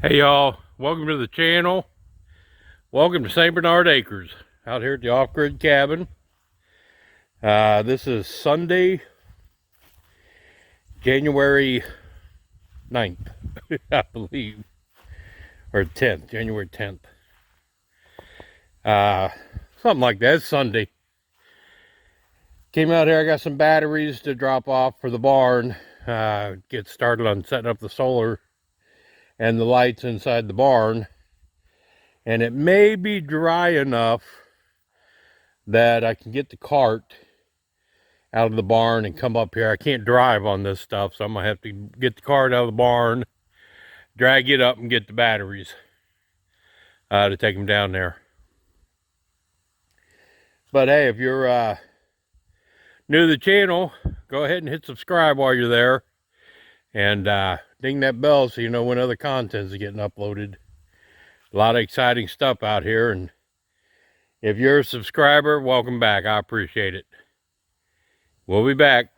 Hey y'all, welcome to the channel. Welcome to St. Bernard Acres, out here at the off-grid cabin. This is Sunday, January 9th, I believe, or 10th, January 10th. Something like that, it's Sunday. Came out here, I got some batteries to drop off for the barn. Get started on setting up the solar and the lights inside the barn. And it may be dry enough that I can get the cart out of the barn and come up here. I can't drive on this stuff, so I'm gonna have to get the cart out of the barn, drag it up and get the batteries to take them down there. But hey, if you're new to the channel, go ahead and hit subscribe while you're there, and ding that bell so you know when other content is getting uploaded. A lot of exciting stuff out here, and if you're a subscriber, welcome back. I appreciate it. We'll be back.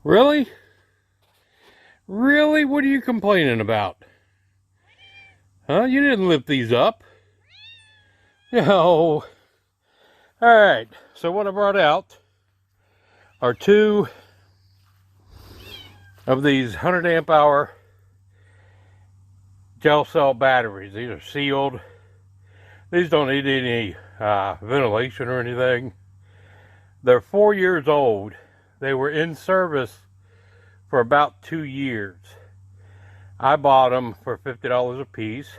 Really? Really? What are you complaining about? Huh? You didn't lift these up. No. Alright, so what I brought out are two of these 100 amp hour gel cell batteries. These are sealed. These don't need any ventilation or anything. They're 4 years old. They were in service for about 2 years. I bought them for $50 a piece.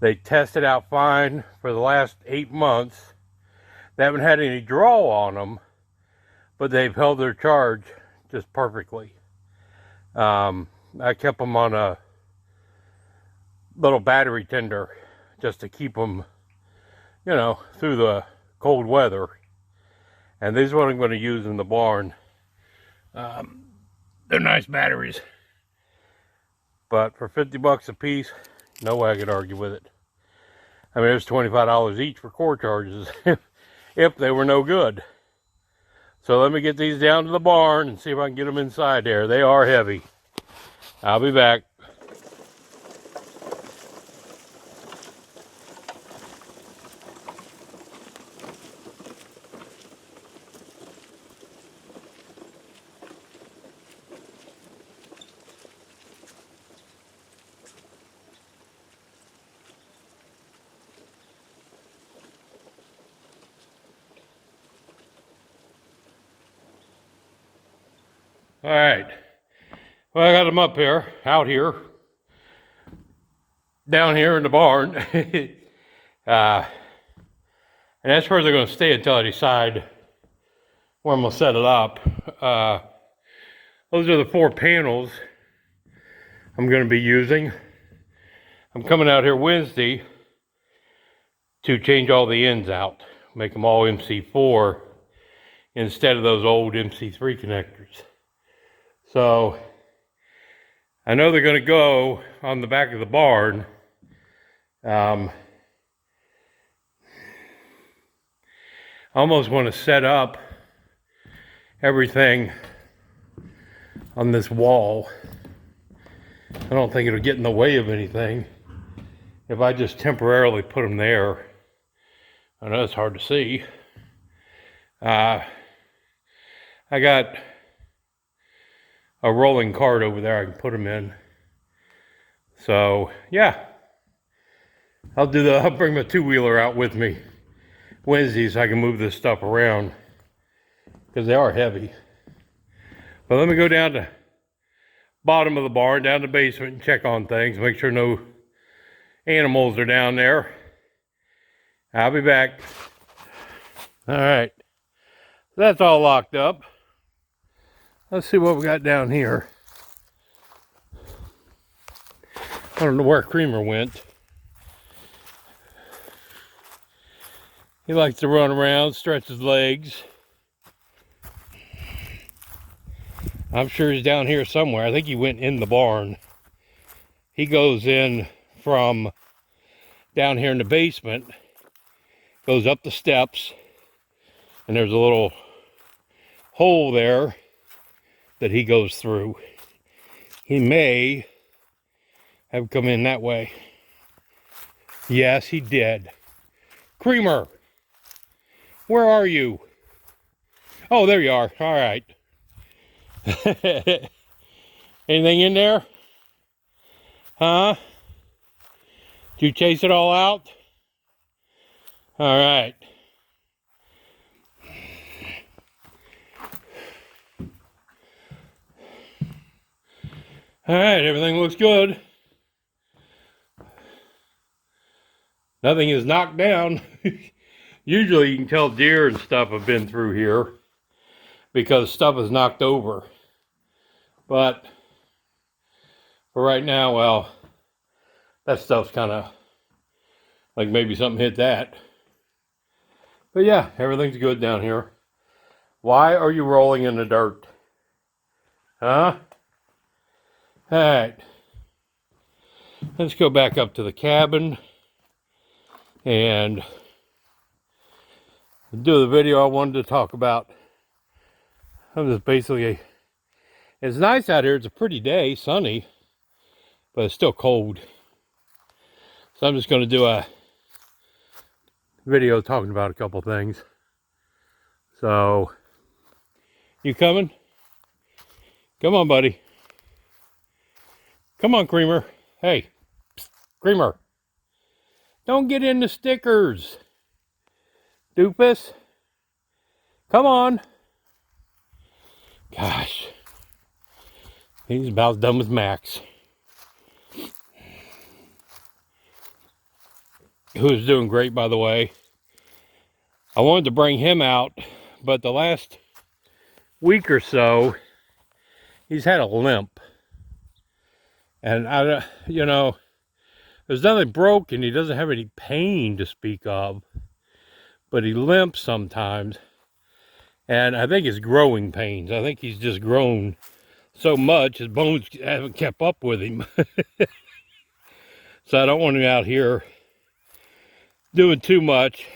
They tested out fine for the last 8 months. They haven't had any draw on them, but they've held their charge just perfectly. I kept them on a little battery tender just to keep them, you know, through the cold weather. And these are what I'm going to use in the barn. They're nice batteries. But for 50 bucks a piece, no way I could argue with it. I mean, it was $25 each for core charges if they were no good. So let me get these down to the barn and see if I can get them inside there. They are heavy. I'll be back. All right. Well, I got them up here, out here, down here in the barn. And that's where they're going to stay until I decide where I'm going to set it up. Those are the 4 panels I'm going to be using. I'm coming out here Wednesday to change all the ends out, make them all MC4 instead of those old MC3 connectors. So I know they're going to go on the back of the barn. I almost want to set up everything on this wall. I don't think it'll get in the way of anything if I just temporarily put them there. I know it's hard to see. I got a rolling cart over there I can put them in. So yeah, I'll bring my 2-wheeler out with me Wednesday so I can move this stuff around, because they are heavy. But let me go down to bottom of the barn, down to the basement, and check on things, make sure no animals are down there. I'll be back. All right. That's all locked up. Let's see what we got down here. I don't know where Creamer went. He likes to run around, stretch his legs. I'm sure he's down here somewhere. I think he went in the barn. He goes in from down here in the basement, goes up the steps, and there's a little hole there that he goes through. He may have come in that way. Yes, he did. Creamer, where are you? Oh, there you are. All right. Anything in there? Huh? Did you chase it all out? All right. All right, everything looks good. Nothing is knocked down. Usually you can tell deer and stuff have been through here because stuff is knocked over. But for right now, well, that stuff's kind of like maybe something hit that. But yeah, everything's good down here. Why are you rolling in the dirt? Huh? All right. Let's go back up to the cabin and do the video I wanted to talk about. I'm just basically, it's nice out here. It's a pretty day, sunny, but it's still cold. So I'm just going to do a video talking about a couple things. So, you coming? Come on, buddy. Come on, Creamer. Hey, psst, Creamer. Don't get in the stickers. Doofus. Come on. Gosh. He's about as dumb as Max. Who is doing great, by the way. I wanted to bring him out, but the last week or so, he's had a limp. And you know, there's nothing broken. He doesn't have any pain to speak of, but he limps sometimes. And I think it's growing pains. I think he's just grown so much, his bones haven't kept up with him. So I don't want him out here doing too much.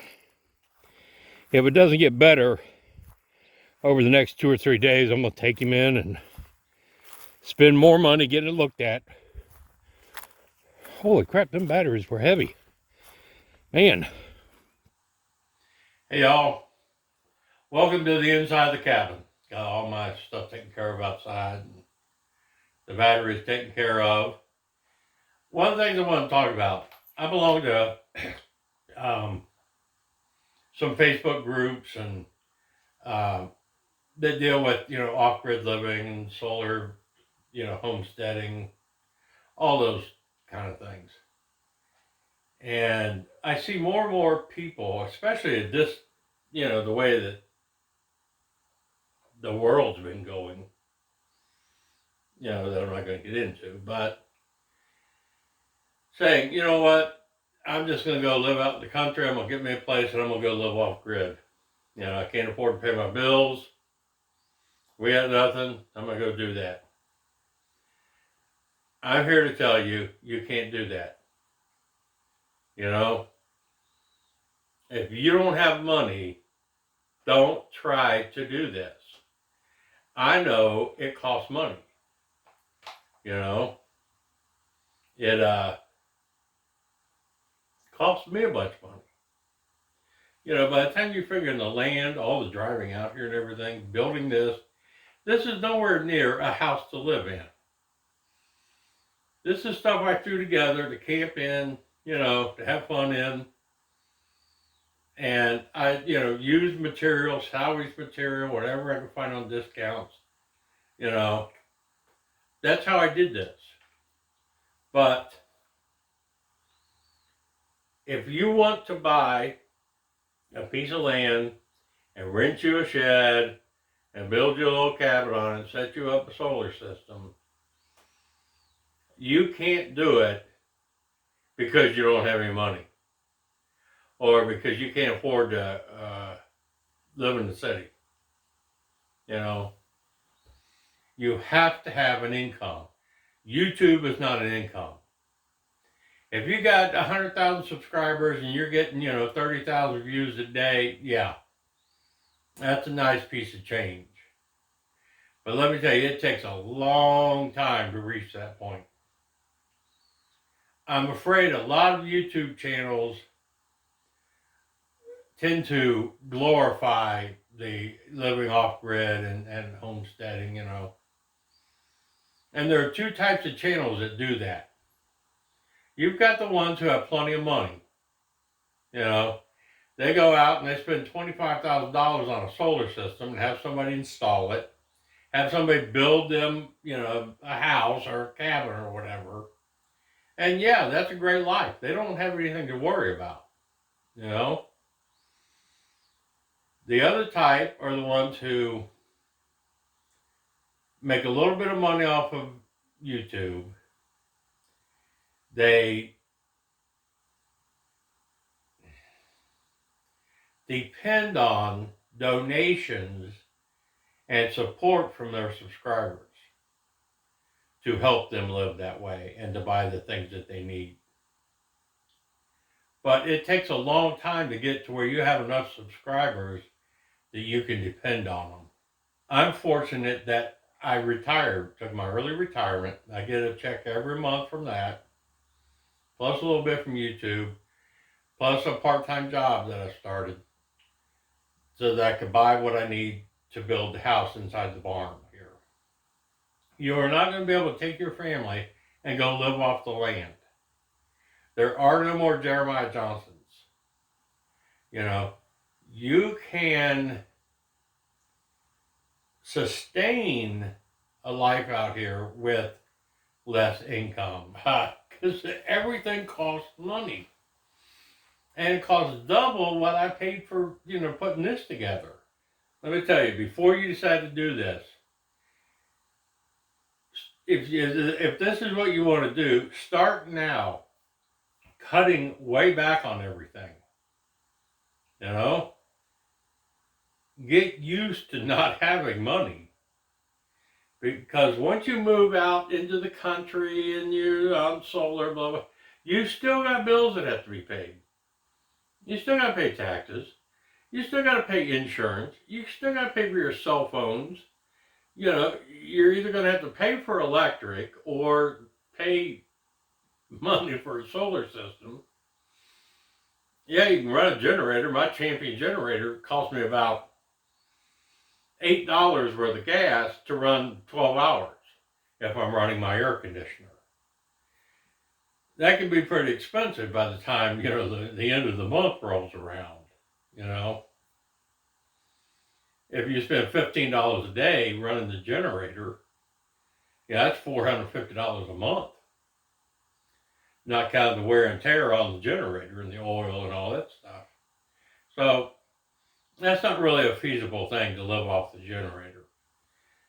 If it doesn't get better over the next 2 or 3 days, I'm going to take him in and spend more money getting it looked at. Holy crap, them batteries were heavy. Man. Hey y'all. Welcome to the inside of the cabin. Got all my stuff taken care of outside. And the batteries taken care of. One of the things I want to talk about. I belong to some Facebook groups and that deal with, you know, off-grid living and solar, you know, homesteading, all those kind of things. And I see more and more people, especially at this, you know, the way that the world's been going, you know, that I'm not going to get into, but saying, you know what, I'm just going to go live out in the country, I'm going to get me a place and I'm going to go live off-grid. You know, I can't afford to pay my bills. We got nothing. I'm going to go do that. I'm here to tell you, you can't do that. You know, if you don't have money, don't try to do this. I know it costs money. You know, it costs me a bunch of money. You know, by the time you figure in the land, all the driving out here and everything, building this is nowhere near a house to live in. This is stuff I threw together to camp in, you know, to have fun in. And I, you know, used material, salvage material, whatever I could find on discounts. You know, that's how I did this. But If you want to buy a piece of land and rent you a shed and build you a little cabin on it and set you up a solar system, you can't do it because you don't have any money or because you can't afford to live in the city. You know, you have to have an income. YouTube is not an income. If you got 100,000 subscribers and you're getting, 30,000 views a day, yeah, that's a nice piece of change. But let me tell you, it takes a long time to reach that point. I'm afraid a lot of YouTube channels tend to glorify the living off grid and homesteading, And there are two types of channels that do that. You've got the ones who have plenty of money. They go out and they spend $25,000 on a solar system and have somebody install it, have somebody build them, a house or a cabin or whatever. And yeah, that's a great life. They don't have anything to worry about, The other type are the ones who make a little bit of money off of YouTube. They depend on donations and support from their subscribers to help them live that way and to buy the things that they need. But it takes a long time to get to where you have enough subscribers that you can depend on them. I'm fortunate that I retired, took my early retirement. I get a check every month from that, plus a little bit from YouTube, plus a part-time job that I started so that I could buy what I need to build the house inside the barn here. You are not going to be able to take your family and go live off the land. There are no more Jeremiah Johnsons. You can sustain a life out here with less income because everything costs money. And it costs double what I paid for, putting this together. Let me tell you, before you decide to do this, if this is what you want to do, start now cutting way back on everything. Get used to not having money. Because once you move out into the country and you're on solar, blah, blah, you still got bills that have to be paid. You still got to pay taxes. You still got to pay insurance. You still got to pay for your cell phones. You're either going to have to pay for electric or pay money for a solar system. Yeah, you can run a generator. My Champion generator cost me about $8 worth of gas to run 12 hours if I'm running my air conditioner. That can be pretty expensive by the time, the end of the month rolls around, If you spend $15 a day running the generator, that's $450 a month. Not counting the wear and tear on the generator and the oil and all that stuff. So that's not really a feasible thing to live off the generator.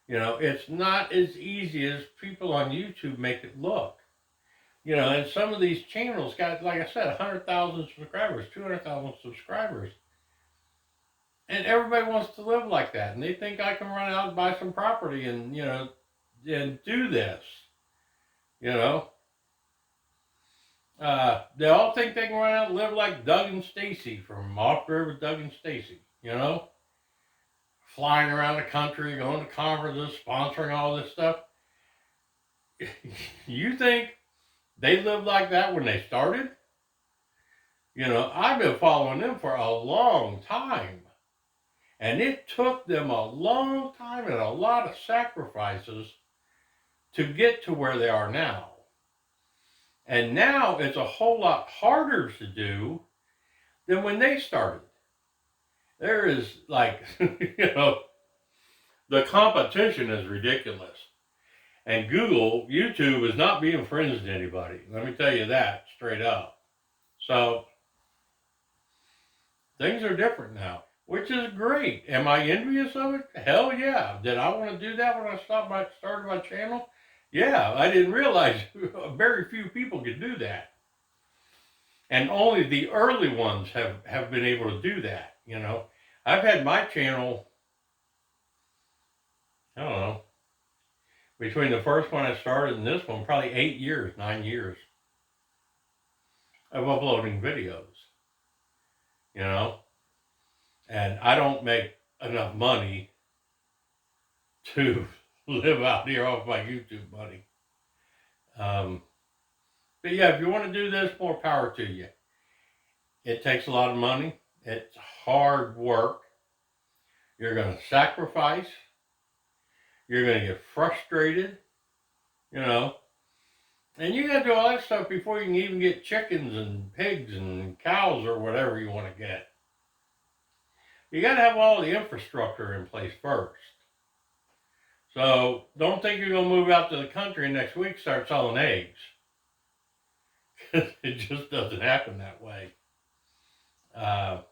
It's not as easy as people on YouTube make it look. And some of these channels got, like I said, 100,000 subscribers, 200,000 subscribers. And everybody wants to live like that. And they think I can run out and buy some property and, and do this. They all think they can run out and live like Doug and Stacy from Off Grid with Doug and Stacy, flying around the country, going to conferences, sponsoring all this stuff. You think they lived like that when they started? I've been following them for a long time. And it took them a long time and a lot of sacrifices to get to where they are now. And now it's a whole lot harder to do than when they started. There is the competition is ridiculous. And YouTube is not being friends to anybody. Let me tell you that straight up. So Things are different now, which is great. Am I envious of it? Hell yeah. Did I want to do that when I started my channel? Yeah, I didn't realize very few people could do that. And only the early ones have been able to do that, you know. I've had my channel, I don't know, between the first one I started and this one, probably 8 years, 9 years of uploading videos, you know. And I don't make enough money to live out here off my YouTube money. But yeah, if you want to do this, more power to you. It takes a lot of money. It's hard work. You're going to sacrifice. You're going to get frustrated, you know. And you got to do all that stuff before you can even get chickens and pigs and cows or whatever you want to get. You got to have all the infrastructure in place first. So don't think you're going to move out to the country next week and start selling eggs. It just doesn't happen that way. But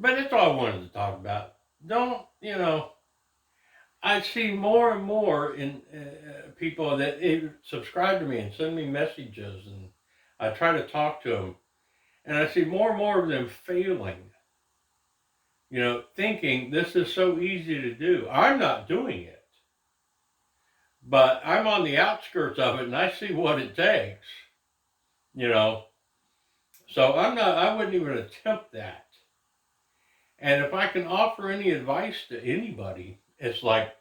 that's all I wanted to talk about. Don't, you know, I see more and more in people that subscribe to me and send me messages, and I try to talk to them, and I see more and more of them failing, you know, thinking this is so easy to do. I'm not doing it, but I'm on the outskirts of it, and I see what it takes, you know. So I wouldn't even attempt that. And if I can offer any advice to anybody, it's like,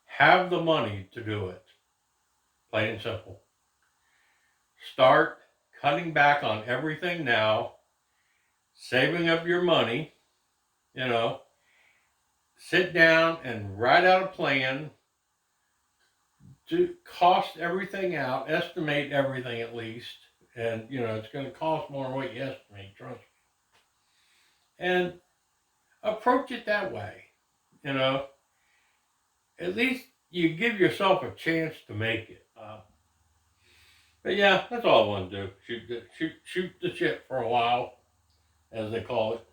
have the money to do it. Plain and simple. Start cutting back on everything now, saving up your money, you know, sit down and write out a plan, to cost everything out, estimate everything at least, and, you know, it's going to cost more than what you estimate, trust me. And approach it that way, you know. At least you give yourself a chance to make it. But yeah, that's all I want to do. Shoot the shit for a while, as they call it.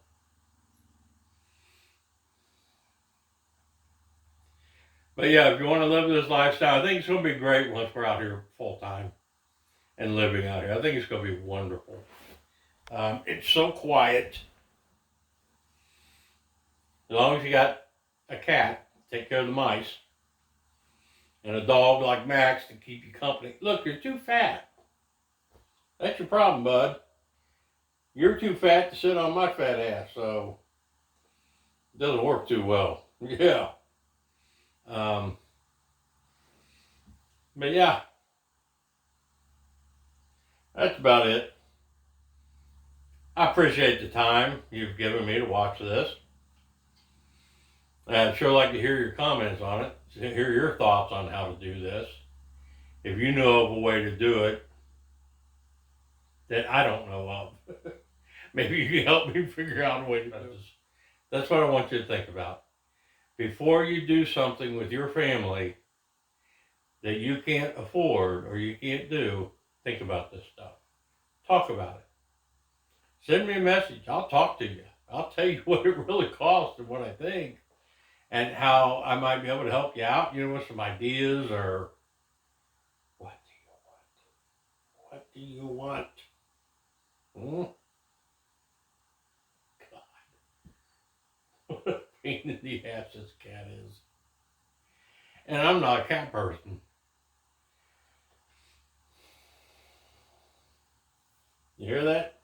But yeah, if you want to live this lifestyle, I think it's going to be great once we're out here full time and living out here. I think it's going to be wonderful. It's so quiet. As long as you got a cat, take care of the mice, and a dog like Max to keep you company. Look, you're too fat. That's your problem, bud. You're too fat to sit on my fat ass, so it doesn't work too well. Yeah. But yeah, that's about it. I appreciate the time you've given me to watch this. I'd sure like to hear your comments on it, hear your thoughts on how to do this. If you know of a way to do it that I don't know of, maybe you can help me figure out a way to do this. That's what I want you to think about. Before you do something with your family that you can't afford or you can't do, think about this stuff. Talk about it. Send me a message. I'll talk to you. I'll tell you what it really costs and what I think, and how I might be able to help you out, you know, with some ideas or what do you want? What do you want? God. What a pain in the ass this cat is. And I'm not a cat person. You hear that?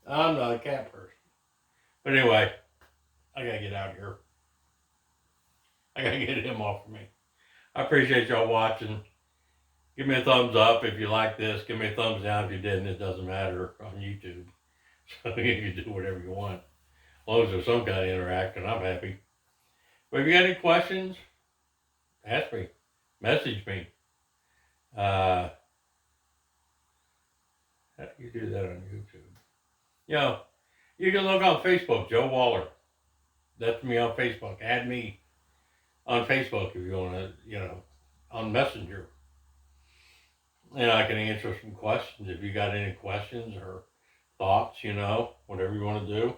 I'm not a cat person. But anyway, I gotta get out of here. I gotta get him off of me. I appreciate y'all watching. Give me a thumbs up if you like this. Give me a thumbs down if you didn't. It doesn't matter on YouTube. So you can do whatever you want. As long as there's some kind of interaction, I'm happy. But if you got any questions, ask me. Message me. How do you do that on YouTube? You know, you can look on Facebook, Joe Waller. That's me on Facebook. Add me on Facebook if you want to, you know, on Messenger. And I can answer some questions if you got any questions or thoughts, whatever you want to do.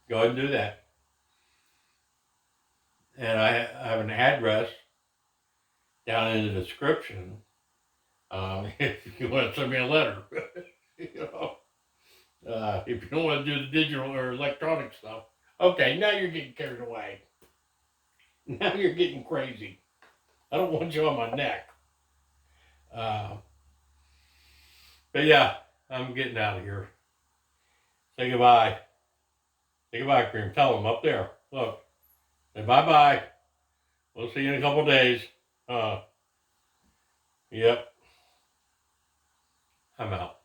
Go ahead and do that. And I have an address down in the description if you want to send me a letter. you know, if you don't want to do the digital or electronic stuff. Okay, now you're getting carried away. Now you're getting crazy. I don't want you on my neck. But yeah, I'm getting out of here. Say goodbye. Say goodbye, Cream. Tell them up there. Look. Say bye-bye. We'll see you in a couple days. Yep. I'm out.